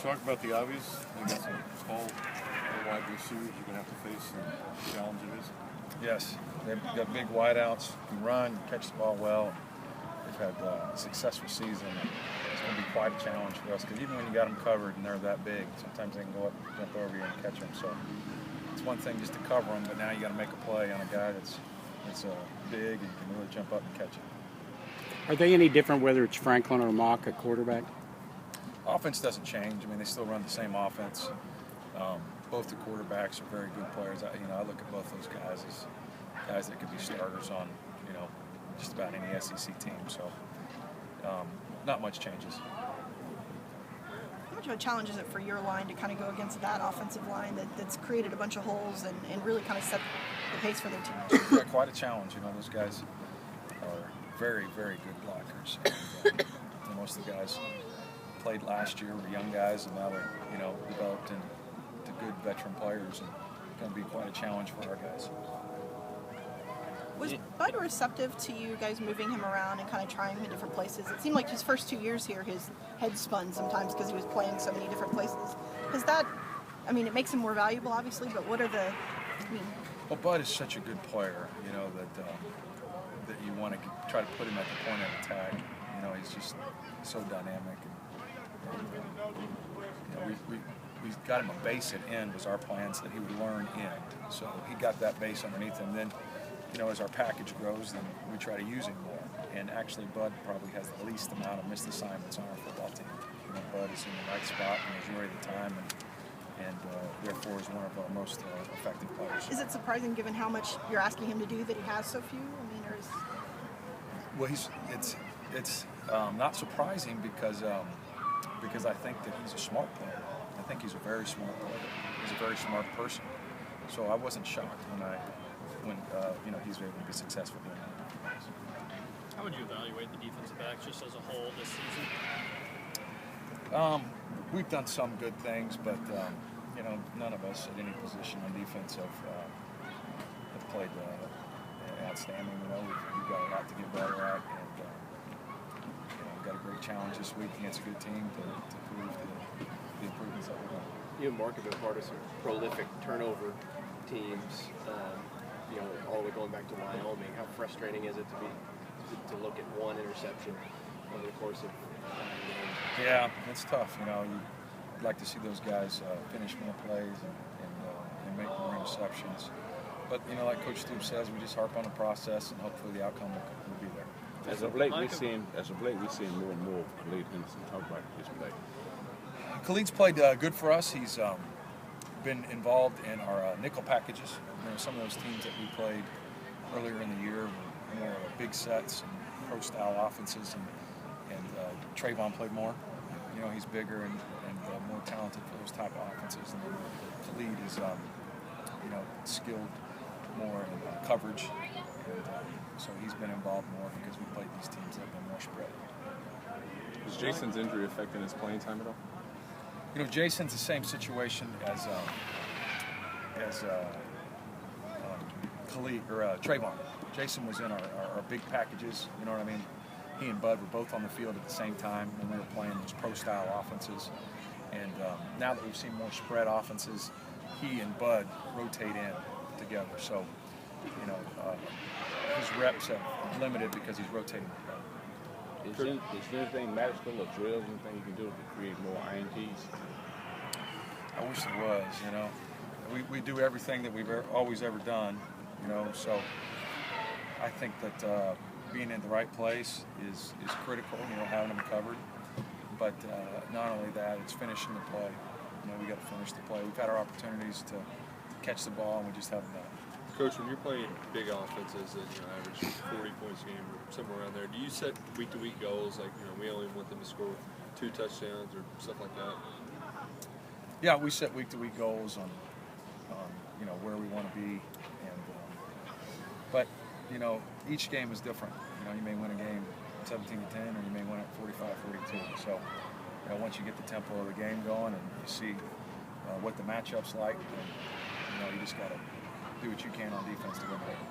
talk about the obvious. Against some tall, wide receivers, you're going to have to face the challenge it is. Yes, they've got big wideouts, can run, catch the ball well. They've had a successful season. It's going to be quite a challenge for us because even when you got them covered and they're that big, sometimes they can go up, jump over you, and catch them. So it's one thing just to cover them, but now you got to make a play on a guy that's big and can really jump up and catch it. Are they any different whether it's Franklin or Mock at quarterback? Offense doesn't change. I mean, they still run the same offense. Both the quarterbacks are very good players. I look at both those guys as guys that could be starters on, just about any SEC team. So, not much changes. How much of a challenge is it for your line to kind of go against that offensive line that's created a bunch of holes and really kind of set the pace for their team? Yeah, quite a challenge. Those guys are very, very good blockers. And, most of the guys played last year were young guys, and now they're, developed into good veteran players, and it's going to be quite a challenge for our guys. Was Bud receptive to you guys moving him around and kind of trying him in different places? It seemed like his first 2 years here, his head spun sometimes because he was playing so many different places. Is that, it makes him more valuable, obviously, but what are the, Well, Bud is such a good player, that you want to try to put him at the point of attack. He's just so dynamic. And we got him a base at end was our plan, so that he would learn end. So he got that base underneath him. Then, as our package grows, then we try to use him more. And actually, Bud probably has the least amount of missed assignments on our football team. Bud is in the right spot the majority of the time, and therefore is one of our most effective players. Is it surprising, given how much you're asking him to do, that he has so few? Or is... Well, it's not surprising because I think that he's a smart player. I think he's a very smart player. He's a very smart person. So I wasn't shocked when he's able to be successful doing that. How would you evaluate the defensive backs just as a whole this season? We've done some good things, but none of us at any position on defense have played outstanding. We've got a lot to get better at, and we've got a great challenge this week against a good team to prove the improvements that we're doing. You and Mark have been part of some prolific turnover teams. All the way going back to Wyoming. How frustrating is it to look at one interception over the course of Yeah, it's tough. You'd like to see those guys finish more plays and make more interceptions. But like Coach Stoops says, we just harp on the process, and hopefully the outcome will be there. As of late, we're seeing more and more of Khalid Henderson. Talk about his play. Khalid's played good for us. He's been involved in our nickel packages. Some of those teams that we played earlier in the year were more big sets and pro-style offenses, and Trayvon played more. He's bigger and more talented for those type of offenses. And Khalid is, skilled more in coverage, and so he's been involved more because we played these teams that have been more spread. Is Jason's injury affecting his playing time at all? Jason's the same situation as Khalid or Trayvon. Jason was in our big packages. You know what I mean? He and Bud were both on the field at the same time when we were playing those pro-style offenses. And now that we've seen more spread offenses, he and Bud rotate in together. So, his reps have limited because he's rotating with Bud. Is there anything magical or drills, anything you can do to create more INTs? I wish there was, We do everything that we've always ever done, so I think that being in the right place is critical, having them covered. But not only that, it's finishing the play. We got to finish the play. We've had our opportunities to catch the ball, and we just haven't done it. Coach, when you're playing big offenses that average 40 points a game or somewhere around there, do you set week-to-week goals like we only want them to score 2 touchdowns or stuff like that? Yeah, we set week-to-week goals on where we want to be, and but each game is different. You may win a game 17-10, or you may win it 45-42. So once you get the tempo of the game going and you see what the matchup's like, then, you just got to do what you can on defense to win the game.